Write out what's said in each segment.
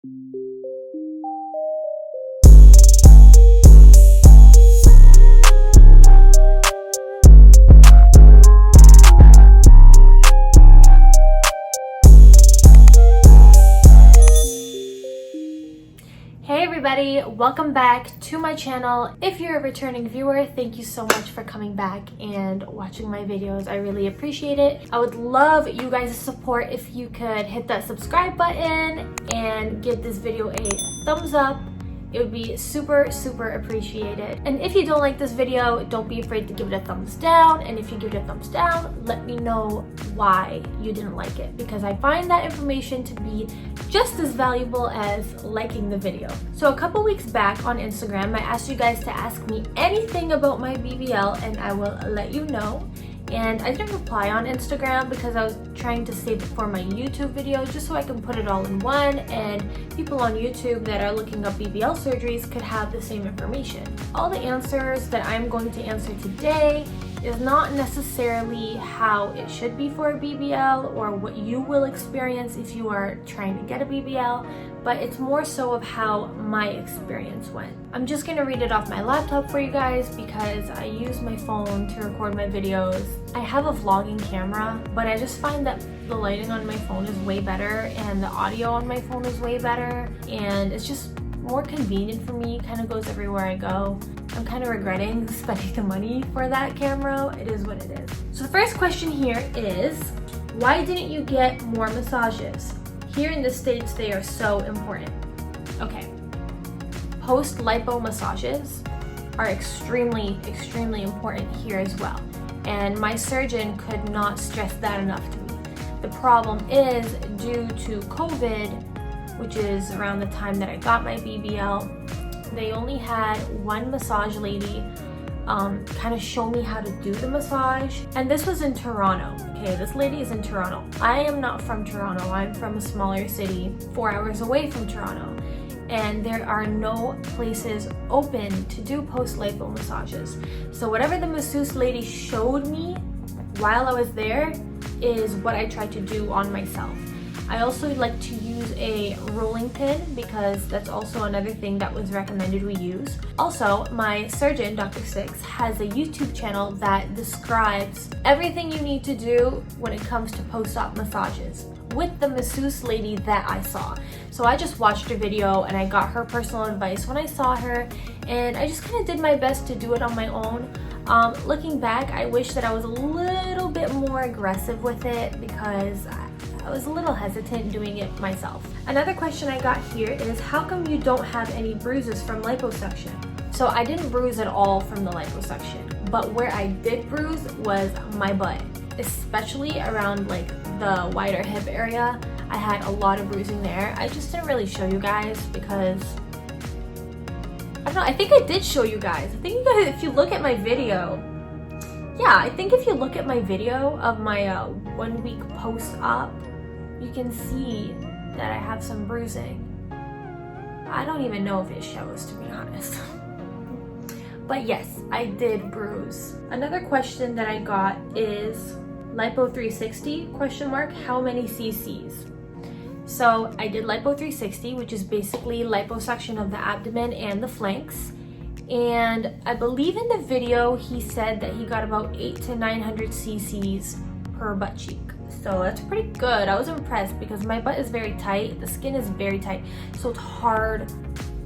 Hey everybody, welcome back to my channel. If you're a returning viewer, thank you so much for coming back and watching my videos. I really appreciate it. I would love you guys' support if you could hit that subscribe button and give this video a thumbs up. It would be super appreciated. And if you don't like this video, don't be afraid to give it a thumbs down. And if you give it a thumbs down, let me know why you didn't like it, because I find that information to be just as valuable as liking the video. So a couple weeks back on Instagram, I asked you guys to ask me anything about my BBL and I will let you know. And I didn't reply on Instagram because I was trying to save it for my YouTube video just so I can put it all in one and people on YouTube that are looking up BBL surgeries could have the same information. All the answers that I'm going to answer today is not necessarily how it should be for a BBL or what you will experience if you are trying to get a BBL, but it's more so of how my experience went. I'm just gonna read it off my laptop for you guys because I use my phone to record my videos. I have a vlogging camera, but I just find that the lighting on my phone is way better and the audio on my phone is way better, and it's just more convenient for me. It kind of goes everywhere I go. I'm kind of regretting spending the money for that camera. It is what it is. So the first question here is, why didn't you get more massages? Here in the States, they are so important. Okay, post-lipo massages are extremely important here as well. And my surgeon could not stress that enough to me. The problem is, due to COVID, which is around the time that I got my BBL, they only had one massage lady kind of show me how to do the massage. And this was in Toronto. Okay, this lady is in Toronto. I am not from Toronto. I'm from a smaller city 4 hours away from Toronto. And there are no places open to do post-lipo massages. So whatever the masseuse lady showed me while I was there is what I tried to do on myself. I also like to use a rolling pin because that's also another thing that was recommended we use. Also, my surgeon, Dr. Six, has a YouTube channel that describes everything you need to do when it comes to post-op massages with the masseuse lady that I saw. So I just watched her video and I got her personal advice when I saw her, and I just kind of did my best to do it on my own. Looking back, I wish that I was a little bit more aggressive with it because I was a little hesitant doing it myself. Another question I got here is, how come you don't have any bruises from liposuction? So I didn't bruise at all from the liposuction, but where I did bruise was my butt, especially around like the wider hip area. I had a lot of bruising there. I just didn't really show you guys because I don't know, I think I did show you guys. I think you guys, if you look at my video, yeah, I think if you look at my video of my 1 week post-op, you can see that I have some bruising. I don't even know if it shows, to be honest. But yes, I did bruise. Another question that I got is, lipo 360, question mark, how many cc's? So I did lipo 360, which is basically liposuction of the abdomen and the flanks. And I believe in the video, he said that he got about 800 to 900 cc's per butt cheek. So that's pretty good. I was impressed because my butt is very tight. The skin is very tight. So it's hard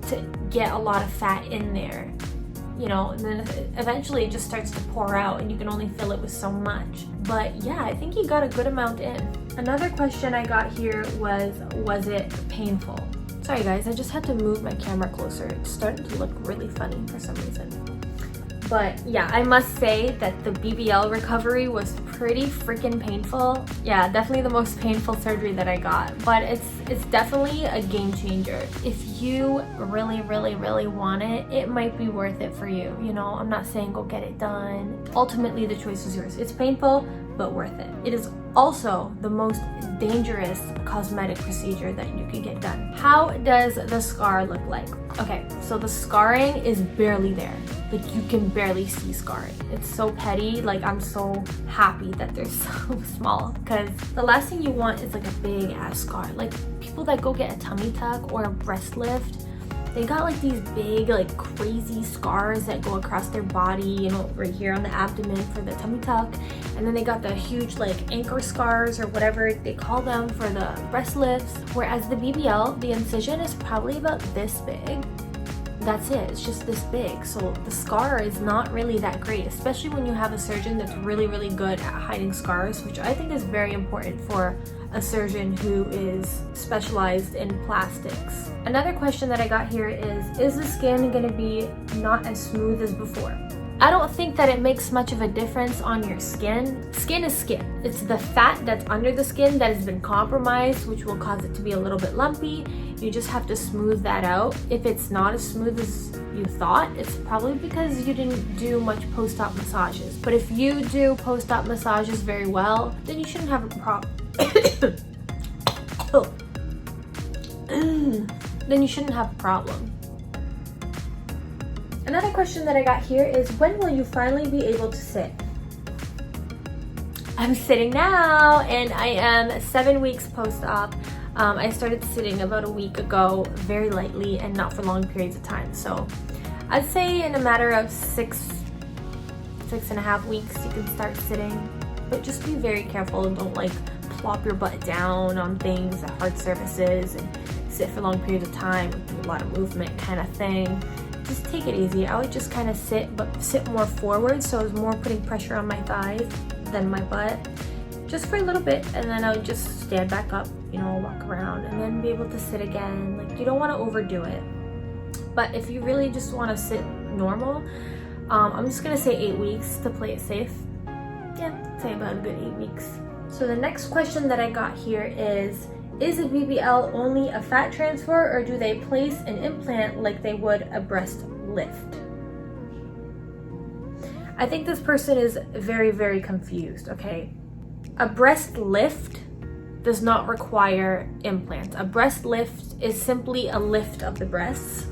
to get a lot of fat in there, you know, and then eventually it just starts to pour out and you can only fill it with so much. But yeah, I think he got a good amount in. Another question I got here was it painful? Sorry guys, I just had to move my camera closer. It's starting to look really funny for some reason. But yeah, I must say that the BBL recovery was pretty freaking painful. Yeah, definitely the most painful surgery that I got. But it's definitely a game changer. If you really want it, it might be worth it for you. You know, I'm not saying go get it done. Ultimately, the choice is yours. It's painful, but worth it. It is also the most dangerous cosmetic procedure that you can get done. How does the scar look like? Okay, so the scarring is barely there. like you can barely see scarring. It's so petty. Like, I'm so happy that they're so small, because the last thing you want is like a big ass scar. Like, people that go get a tummy tuck or a breast lift, they got like these big, like crazy scars that go across their body, you know, right here on the abdomen for the tummy tuck. And then they got the huge like anchor scars or whatever they call them for the breast lifts. Whereas the BBL, the incision is probably about this big. That's it, it's just this big. So the scar is not really that great, especially when you have a surgeon that's really, really good at hiding scars, which I think is very important for a surgeon who is specialized in plastics. Another question that I got here is the skin gonna be not as smooth as before? I don't think that it makes much of a difference on your skin. Skin is skin. It's the fat that's under the skin that has been compromised, which will cause it to be a little bit lumpy. You just have to smooth that out. If it's not as smooth as you thought, it's probably because you didn't do much post-op massages. But if you do post-op massages very well, then you shouldn't have a problem. Then you shouldn't have a problem. Another question that I got here is, when will you finally be able to sit? I'm sitting now, and I am 7 weeks post-op. I started sitting about a week ago, very lightly and not for long periods of time. So I'd say in a matter of six and a half weeks, you can start sitting. But just be very careful and don't like plop your butt down on things, hard surfaces, and sit for long periods of time with a lot of movement kind of thing. Just take it easy. I would just kind of sit, but sit more forward, so I was more putting pressure on my thighs than my butt, just for a little bit, and then I would just stand back up, you know, walk around, and then be able to sit again. Like, you don't want to overdo it. But if you really just want to sit normal, I'm just gonna say 8 weeks to play it safe. Yeah, I'd say about a good 8 weeks. So the next question that I got here is a BBL only a fat transfer, or do they place an implant like they would a breast lift? I think this person is very, very confused, okay? A breast lift does not require implants. A breast lift is simply a lift of the breasts.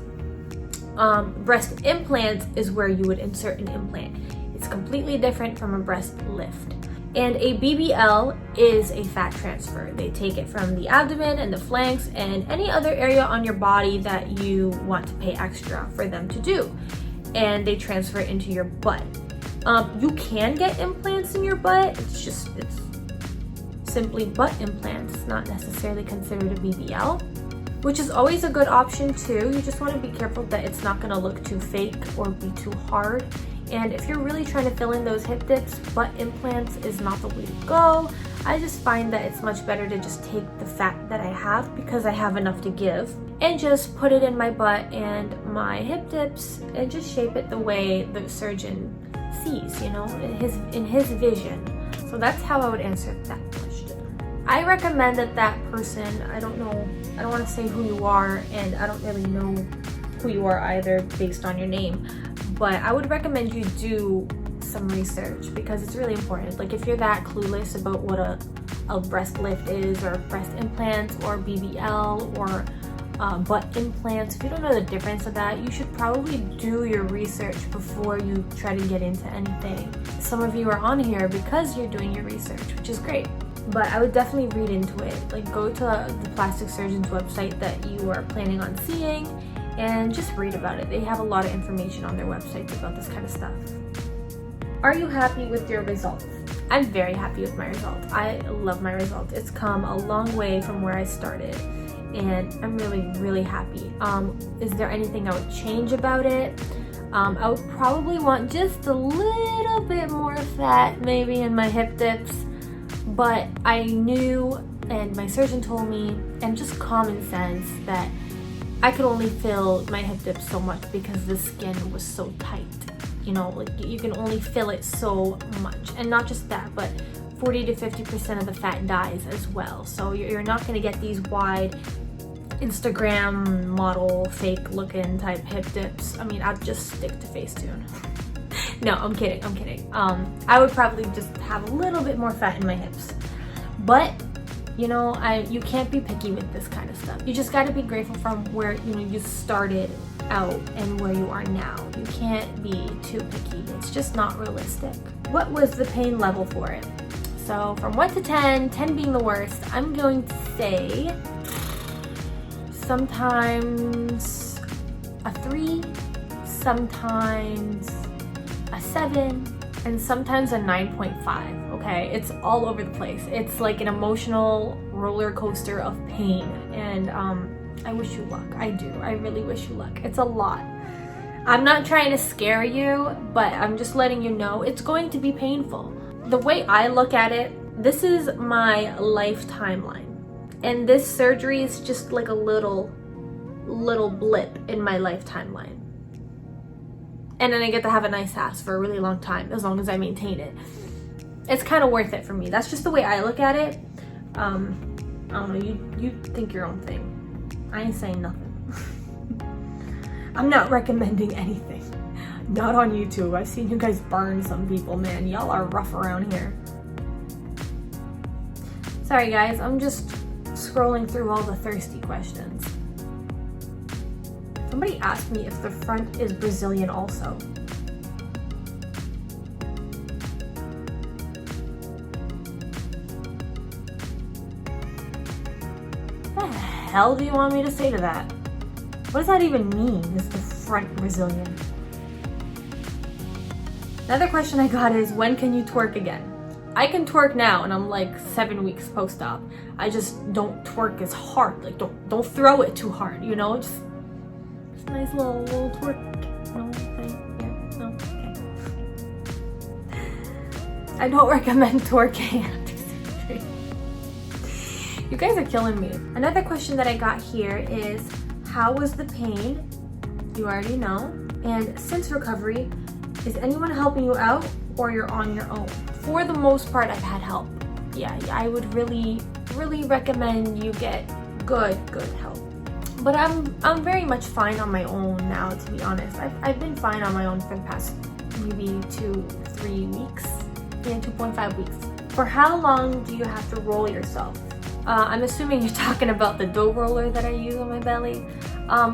Breast implants is where you would insert an implant. It's completely different from a breast lift. And a BBL is a fat transfer. They take it from the abdomen and the flanks and any other area on your body that you want to pay extra for them to do. And they transfer it into your butt. You can get implants in your butt. It's simply butt implants. It's not necessarily considered a BBL, which is always a good option too. You just want to be careful that it's not going to look too fake or be too hard. And if you're really trying to fill in those hip dips, butt implants is not the way to go. I just find that it's much better to just take the fat that I have, because I have enough to give, and just put it in my butt and my hip dips and just shape it the way the surgeon sees, you know, in his vision. So that's how I would answer that question. I recommend that person, I don't want to say who you are, and I don't really know who you are either based on your name, but I would recommend you do some research, because it's really important. Like, if you're that clueless about what a breast lift is, or breast implants, or BBL, or butt implants, if you don't know the difference of that, you should probably do your research before you try to get into anything. Some of you are on here because you're doing your research, which is great. But I would definitely read into it. Like, go to the plastic surgeon's website that you are planning on seeing, and just read about it. They have a lot of information on their websites about this kind of stuff. Are you happy with your results? I'm very happy with my results. I love my results. It's come a long way from where I started, and I'm really, really happy. Is there anything I would change about it? I would probably want just a little bit more fat maybe in my hip dips, but I knew, and my surgeon told me, and just common sense, that I could only fill my hip dips so much because the skin was so tight. You know, like, you can only fill it so much. And not just that, but 40 to 50% of the fat dies as well. So you're not gonna get these wide Instagram model fake looking type hip dips. I mean, I'd just stick to Facetune. No, I'm kidding. I would probably just have a little bit more fat in my hips. But You know, you can't be picky with this kind of stuff. You just got to be grateful from where, you know, you started out and where you are now. You can't be too picky. It's just not realistic. What was the pain level for it? So from 1 to 10, 10 being the worst, I'm going to say sometimes a 3, sometimes a 7, and sometimes a 9.5. Okay, it's all over the place. It's like an emotional roller coaster of pain, and I wish you luck. I do. I really wish you luck. It's a lot. I'm not trying to scare you, but I'm just letting you know it's going to be painful. The way I look at it, this is my life timeline, and this surgery is just like a little blip in my life timeline. And then I get to have a nice ass for a really long time, as long as I maintain it. It's kind of worth it for me. That's just the way I look at it. I don't know, you think your own thing. I ain't saying nothing. I'm not recommending anything. Not on YouTube. I've seen you guys burn some people, man. Y'all are rough around here. Sorry guys, I'm just scrolling through all the thirsty questions. Somebody asked me if the front is Brazilian also. What the hell do you want me to say to that? What does that even mean, is the front Brazilian? Another question I got is, when can you twerk again? I can twerk now, and I'm like 7 weeks post-op. I just don't twerk as hard. Like, don't throw it too hard, you know? Just a nice little twerk. No, thing. Yeah, no, okay. I don't recommend twerking after surgery. You guys are killing me. Another question that I got here is, how was the pain? You already know. And since recovery, is anyone helping you out, or you're on your own? For the most part, I've had help. Yeah, I would really recommend you get good help. But I'm very much fine on my own now, to be honest. I've been fine on my own for the past maybe 2-3 weeks. Yeah, 2.5 weeks. For how long do you have to roll yourself? I'm assuming you're talking about the dough roller that I use on my belly.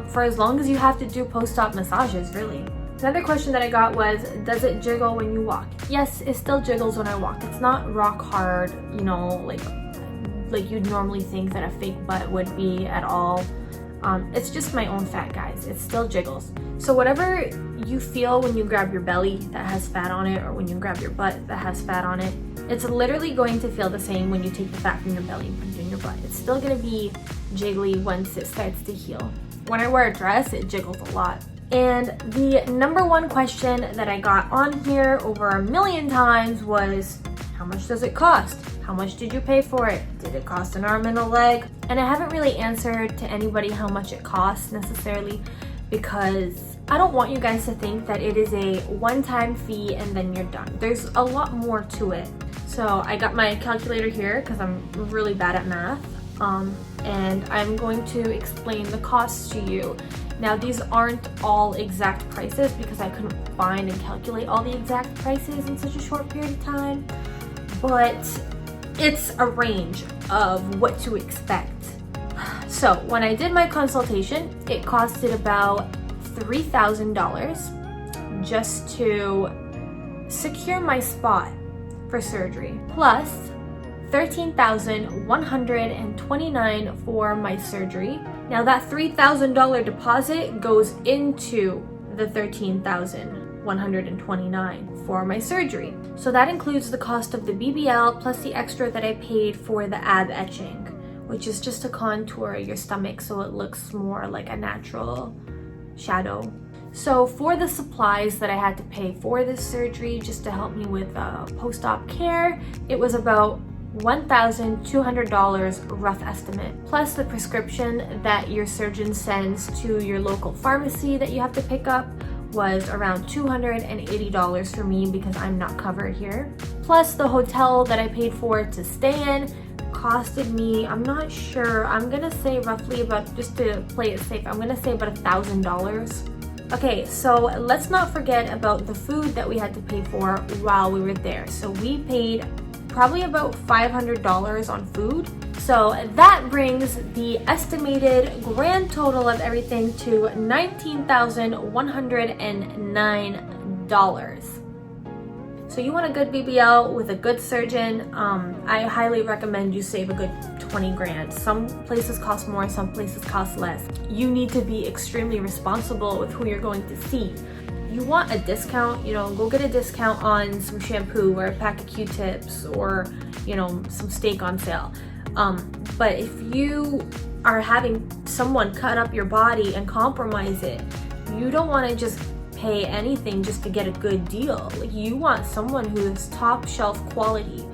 For as long as you have to do post-op massages, really. Another question that I got was, does it jiggle when you walk? Yes, it still jiggles when I walk. It's not rock hard, you know, like you'd normally think that a fake butt would be at all. It's just my own fat, guys. It still jiggles. So whatever you feel when you grab your belly that has fat on it, or when you grab your butt that has fat on it, it's literally going to feel the same when you take the fat from your belly and put it in your butt. It's still gonna be jiggly once it starts to heal. When I wear a dress, it jiggles a lot. And the number one question that I got on here over 1 million times was, how much does it cost? How much did you pay for it? Did it cost an arm and a leg? And I haven't really answered to anybody how much it costs necessarily, because I don't want you guys to think that it is a one-time fee and then you're done. There's a lot more to it. So I got my calculator here because I'm really bad at math. And I'm going to explain the costs to you. Now, these aren't all exact prices because I couldn't find and calculate all the exact prices in such a short period of time, but it's a range of what to expect. So when I did my consultation, it costed about $3,000 just to secure my spot for surgery, plus $13,129 for my surgery. Now that $3,000 deposit goes into the $13,129 for my surgery. So that includes the cost of the BBL plus the extra that I paid for the ab etching, which is just to contour your stomach so it looks more like a natural shadow. So for the supplies that I had to pay for this surgery just to help me with post-op care, it was about $1,200 rough estimate, plus the prescription that your surgeon sends to your local pharmacy that you have to pick up was around $280 for me because I'm not covered here. Plus the hotel that I paid for to stay in costed me, I'm not sure, I'm gonna say roughly about, just to play it safe, I'm gonna say about $1,000. Okay, so let's not forget about the food that we had to pay for while we were there. So we paid probably about $500 on food. So that brings the estimated grand total of everything to $19,109. So you want a good BBL with a good surgeon, I highly recommend you save a good 20 grand. Some places cost more, some places cost less. You need to be extremely responsible with who you're going to see. You want a discount, go get a discount on some shampoo or a pack of Q-tips or, some steak on sale. But if you are having someone cut up your body and compromise it, you don't want to just pay anything just to get a good deal. Like, you want someone who is top shelf quality.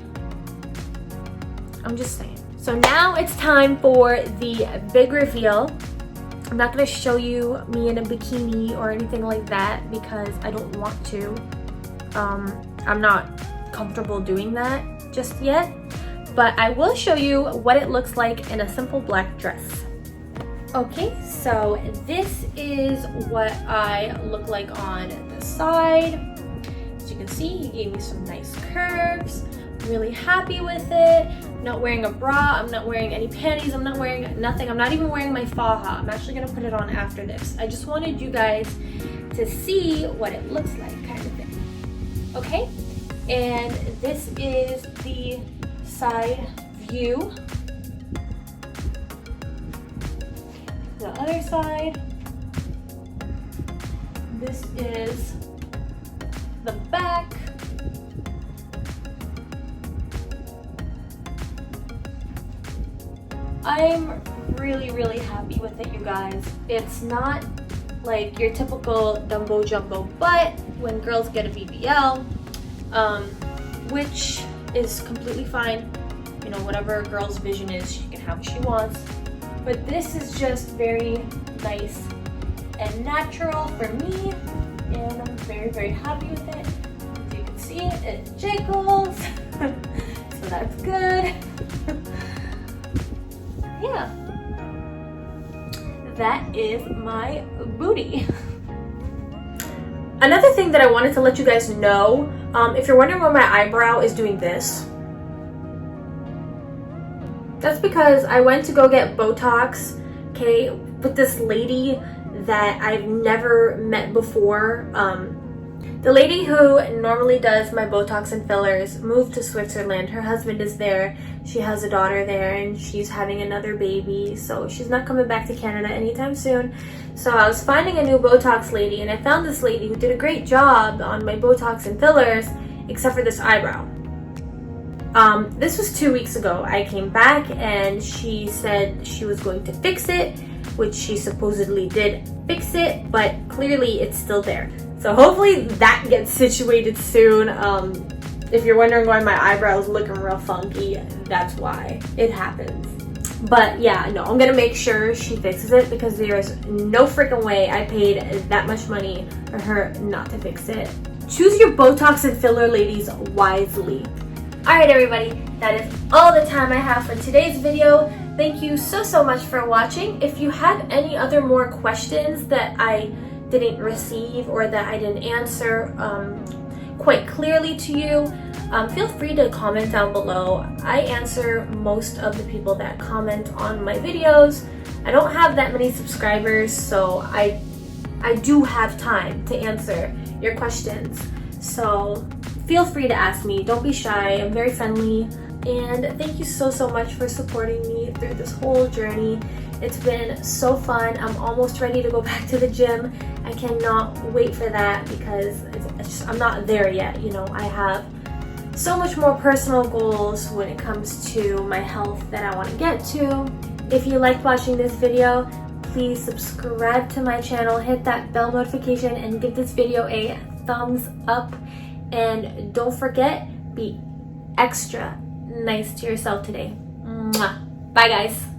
I'm just saying. So now it's time for the big reveal. I'm not going to show you me in a bikini or anything like that because I don't want to. I'm not comfortable doing that just yet. But I will show you what it looks like in a simple black dress. Okay, so this is what I look like on the side. As you can see, he gave me some nice curves. I'm really happy with it. I'm not wearing a bra, I'm not wearing any panties, I'm not wearing nothing. I'm not even wearing my faja. I'm actually gonna put it on after this. I just wanted you guys to see what it looks like, kind of thing. Okay, and this is the side view. The other side. This is the back. I'm really happy with it, you guys. It's not like your typical Dumbo Jumbo butt when girls get a BBL, which is completely fine. Whatever a girl's vision is, she can have what she wants. But this is just very nice and natural for me, and I'm very happy with it. As you can see, it jiggles, so that's good. Yeah, that is my booty. Another thing that I wanted to let you guys know, if you're wondering why my eyebrow is doing this, that's because I went to go get Botox, okay, with this lady that I've never met before. The lady who normally does my Botox and fillers moved to Switzerland. Her husband is there. She has a daughter there and she's having another baby, so she's not coming back to Canada anytime soon. So I was finding a new Botox lady, and I found this lady who did a great job on my Botox and fillers, except for this eyebrow. This was 2 weeks ago. I came back and she said she was going to fix it, which she supposedly did fix it, but clearly it's still there. So hopefully that gets situated soon. If you're wondering why my eyebrow is looking real funky, that's why it happens. But yeah, no, I'm gonna make sure she fixes it because there is no freaking way I paid that much money for her not to fix it. Choose your Botox and filler ladies wisely. Alright everybody, that is all the time I have for today's video. Thank you so much for watching. If you have any other more questions that I didn't receive or that I didn't answer quite clearly to you, feel free to comment down below. I answer most of the people that comment on my videos. I don't have that many subscribers, so I do have time to answer your questions. So feel free to ask me. Don't be shy. I'm very friendly. And thank you so much for supporting me through this whole journey. It's been so fun. I'm almost ready to go back to the gym. I cannot wait for that because I'm not there yet. I have so much more personal goals when it comes to my health that I want to get to. If you liked watching this video, please subscribe to my channel, hit that bell notification, and give this video a thumbs up. And don't forget, be extra nice to yourself today. Mwah. Bye guys.